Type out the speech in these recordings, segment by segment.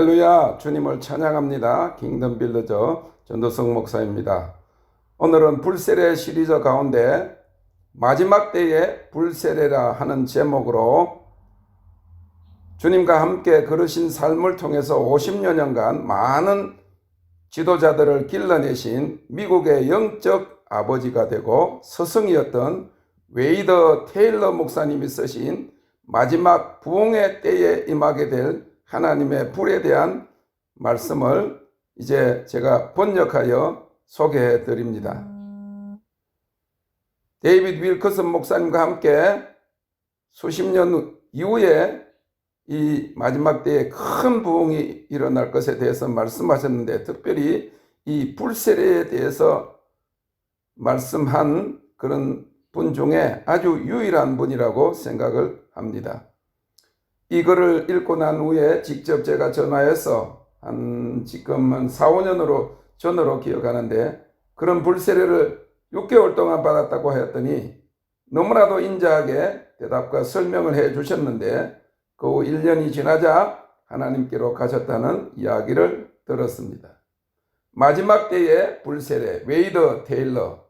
할렐루야, 주님을 찬양합니다. 킹덤 빌더저 전도성 목사입니다. 오늘은 불세례 시리즈 가운데 마지막 때의 불세례라 하는 제목으로 주님과 함께 걸으신 삶을 통해서 50여 년간 많은 지도자들을 길러내신 미국의 영적 아버지가 되고 스승이었던 웨이더 테일러 목사님이 쓰신 마지막 부흥의 때에 임하게 될 하나님의 불에 대한 말씀을 이제 제가 번역하여 소개해 드립니다. 데이비드 윌커슨 목사님과 함께 수십 년 이후에 이 마지막 때에 큰 부흥이 일어날 것에 대해서 말씀하셨는데, 특별히 이 불세례에 대해서 말씀한 그런 분 중에 아주 유일한 분이라고 생각을 합니다. 이 글을 읽고 난 후에 직접 제가 전화해서 지금 한 4, 5년으로 전으로 기억하는데, 그런 불세례를 6개월 동안 받았다고 하였더니 너무나도 인자하게 대답과 설명을 해 주셨는데, 그 후 1년이 지나자 하나님께로 가셨다는 이야기를 들었습니다. 마지막 때의 불세례, 웨이더 테일러.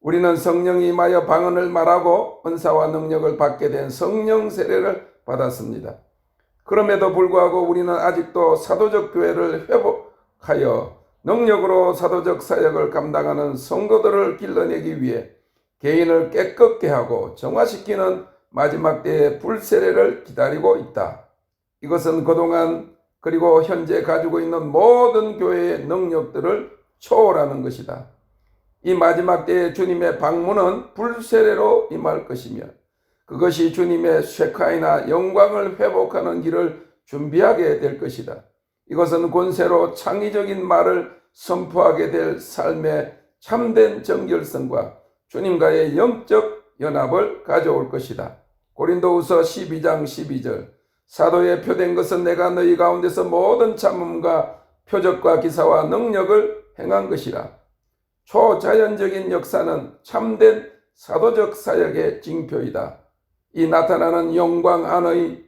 우리는 성령이 임하여 방언을 말하고 은사와 능력을 받게 된 성령 세례를 받았습니다. 그럼에도 불구하고 우리는 아직도 사도적 교회를 회복하여 능력으로 사도적 사역을 감당하는 성도들을 길러내기 위해 개인을 깨끗게 하고 정화시키는 마지막 때의 불세례를 기다리고 있다. 이것은 그동안 그리고 현재 가지고 있는 모든 교회의 능력들을 초월하는 것이다. 이 마지막 때에 주님의 방문은 불세례로 임할 것이며, 그것이 주님의 쉐카이나 영광을 회복하는 길을 준비하게 될 것이다. 이것은 권세로 창의적인 말을 선포하게 될 삶의 참된 정결성과 주님과의 영적 연합을 가져올 것이다. 고린도후서 12장 12절. 사도의 표된 것은 내가 너희 가운데서 모든 참음과 표적과 기사와 능력을 행한 것이라. 초자연적인 역사는 참된 사도적 사역의 징표이다. 이 나타나는 영광 안의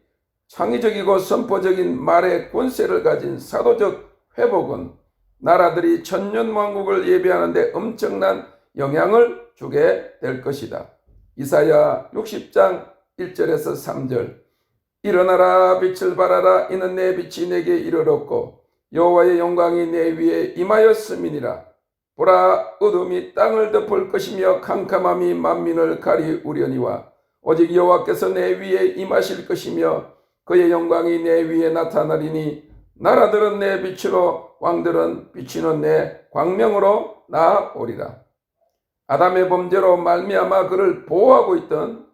창의적이고 선포적인 말의 권세를 가진 사도적 회복은 나라들이 천년왕국을 예비하는데 엄청난 영향을 주게 될 것이다. 이사야 60장 1절에서 3절. 일어나라, 빛을 발하라. 이는 내 빛이 내게 이르렀고 여호와의 영광이 내 위에 임하였음이니라. 보라, 어둠이 땅을 덮을 것이며 캄캄함이 만민을 가리우려니와 오직 여호와께서 내 위에 임하실 것이며 그의 영광이 내 위에 나타나리니 나라들은 내 빛으로 왕들은 비추는 내 광명으로 나아오리라. 아담의 범죄로 말미암아 그를 보호하고 있던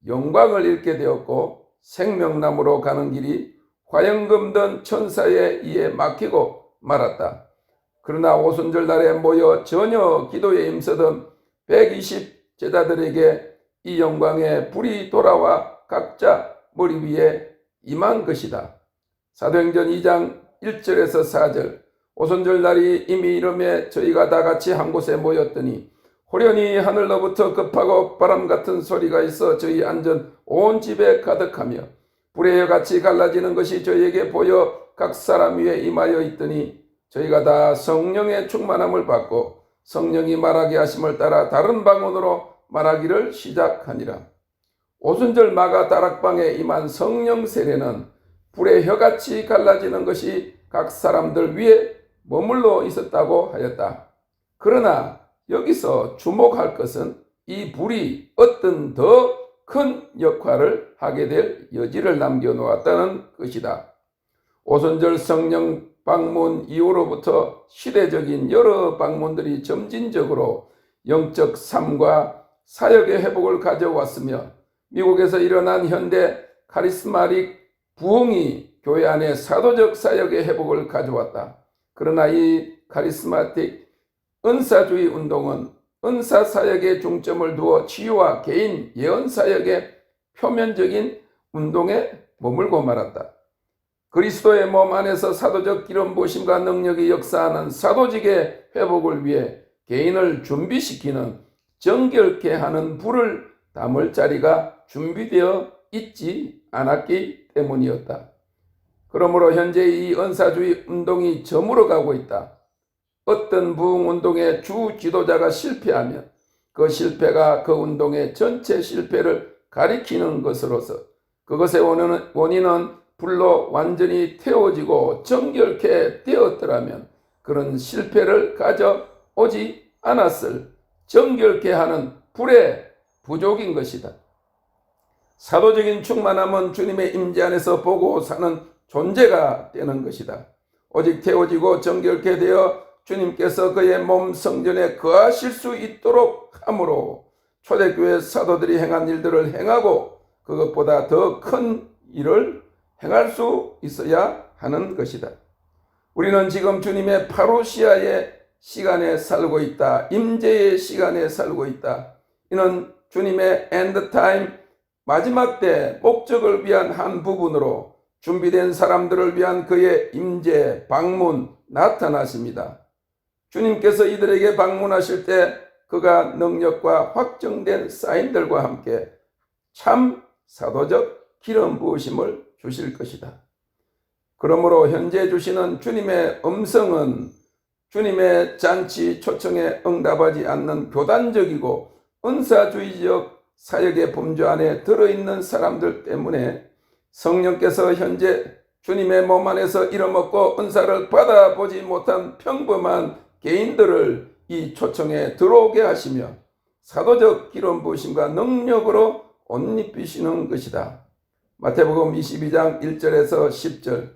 영광을 잃게 되었고 생명나무로 가는 길이 화영금던 천사에 의해 막히고 말았다. 그러나 오순절 날에 모여 전혀 기도에 힘쓰던 120 제자들에게 이 영광의 불이 돌아와 각자 머리 위에 임한 것이다. 사도행전 2장 1절에서 4절. 오순절 날이 이미 이름에 저희가 다 같이 한 곳에 모였더니 호련히 하늘로부터 급하고 바람 같은 소리가 있어 저희 앉은 온 집에 가득하며 불의 혀같이 갈라지는 것이 저희에게 보여 각 사람 위에 임하여 있더니 저희가 다 성령의 충만함을 받고 성령이 말하게 하심을 따라 다른 방언으로 말하기를 시작하니라. 오순절 마가 다락방에 임한 성령 세례는 불의 혀같이 갈라지는 것이 각 사람들 위에 머물러 있었다고 하였다. 그러나 여기서 주목할 것은 이 불이 어떤 더 큰 역할을 하게 될 여지를 남겨놓았다는 것이다. 오순절 성령 방문 이후로부터 시대적인 여러 방문들이 점진적으로 영적 삶과 사역의 회복을 가져왔으며, 미국에서 일어난 현대 카리스마틱 부흥이 교회 안에 사도적 사역의 회복을 가져왔다. 그러나 이 카리스마틱 은사주의 운동은 은사 사역에 중점을 두어 치유와 개인 예언 사역의 표면적인 운동에 머물고 말았다. 그리스도의 몸 안에서 사도적 기름 부으심과 능력이 역사하는 사도직의 회복을 위해 개인을 준비시키는 정결케 하는 불을 담을 자리가 준비되어 있지 않았기 때문이었다. 그러므로 현재 이 은사주의 운동이 저물어가고 있다. 어떤 부흥운동의 주 지도자가 실패하면 그 실패가 그 운동의 전체 실패를 가리키는 것으로서 그것의 원인은 불로 완전히 태워지고 정결케 되었더라면 그런 실패를 가져오지 않았을 정결케 하는 불의 부족인 것이다. 사도적인 충만함은 주님의 임재 안에서 보고 사는 존재가 되는 것이다. 오직 태워지고 정결케 되어 주님께서 그의 몸 성전에 거하실 수 있도록 함으로 초대교회 사도들이 행한 일들을 행하고 그것보다 더 큰 일을 행할 수 있어야 하는 것이다. 우리는 지금 주님의 파루시아의 시간에 살고 있다. 임재의 시간에 살고 있다. 이는 주님의 엔드타임 마지막 때 목적을 위한 한 부분으로 준비된 사람들을 위한 그의 임재 방문 나타나십니다. 주님께서 이들에게 방문하실 때 그가 능력과 확정된 사인들과 함께 참 사도적 기름 부으심을 주실 것이다. 그러므로 현재 주시는 주님의 음성은 주님의 잔치 초청에 응답하지 않는 교단적이고 은사주의적 사역의 범주 안에 들어있는 사람들 때문에 성령께서 현재 주님의 몸 안에서 이뤄먹고 은사를 받아보지 못한 평범한 개인들을 이 초청에 들어오게 하시며 사도적 기름 부으심과 능력으로 옷 입히시는 것이다. 마태복음 22장 1절에서 10절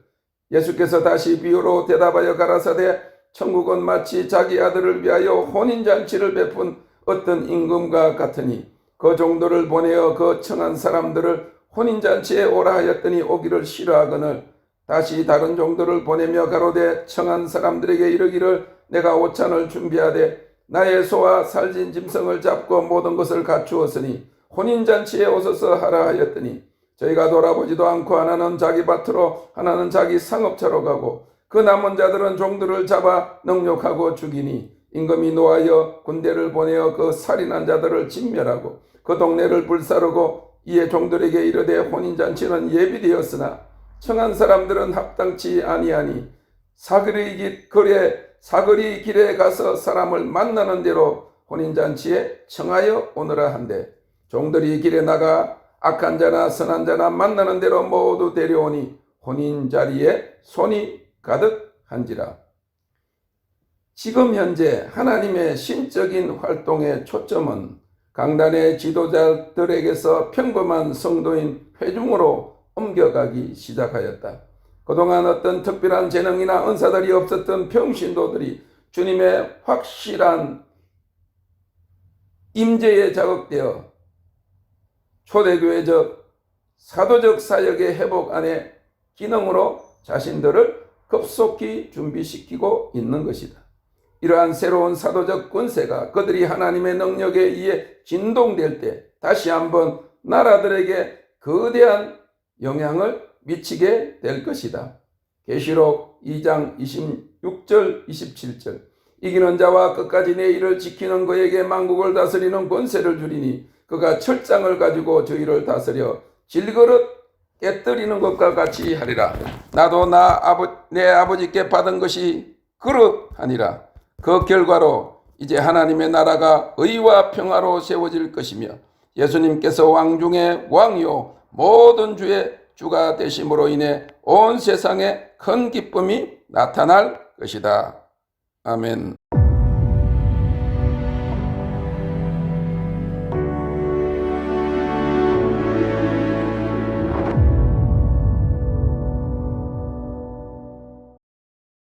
예수께서 다시 비유로 대답하여 가라사대 천국은 마치 자기 아들을 위하여 혼인잔치를 베푼 어떤 임금과 같으니 그 종들을 보내어 그 청한 사람들을 혼인잔치에 오라 하였더니 오기를 싫어하거늘 다시 다른 종들을 보내며 가로되 청한 사람들에게 이르기를 내가 오찬을 준비하되 나의 소와 살진 짐승을 잡고 모든 것을 갖추었으니 혼인잔치에 오소서 하라 하였더니 저희가 돌아보지도 않고 하나는 자기 밭으로 하나는 자기 상업차로 가고 그 남은 자들은 종들을 잡아 능욕하고 죽이니 임금이 노하여 군대를 보내어 그 살인한 자들을 진멸하고 그 동네를 불사르고 이에 종들에게 이르되 혼인잔치는 예비되었으나 청한 사람들은 합당치 아니하니 사거리 길에 가서 사람을 만나는 대로 혼인잔치에 청하여 오너라 한대 종들이 길에 나가 악한 자나 선한 자나 만나는 대로 모두 데려오니 혼인자리에 손이 가득한지라. 지금 현재 하나님의 신적인 활동의 초점은 강단의 지도자들에게서 평범한 성도인 회중으로 옮겨가기 시작하였다. 그동안 어떤 특별한 재능이나 은사들이 없었던 평신도들이 주님의 확실한 임재에 자극되어 초대교회적 사도적 사역의 회복 안에 기능으로 자신들을 급속히 준비시키고 있는 것이다. 이러한 새로운 사도적 권세가 그들이 하나님의 능력에 의해 진동될 때 다시 한번 나라들에게 거대한 영향을 미치게 될 것이다. 계시록 2장 26절 27절 이기는 자와 끝까지 내 일을 지키는 그에게 만국을 다스리는 권세를 주리니 그가 철장을 가지고 저희를 다스려 질그릇 깨뜨리는 것과 같이 하리라. 나도 내 아버지께 받은 것이 그러하니라. 그 결과로 이제 하나님의 나라가 의와 평화로 세워질 것이며 예수님께서 왕 중에 왕이요 모든 주의 주가 되심으로 인해 온 세상에 큰 기쁨이 나타날 것이다. 아멘.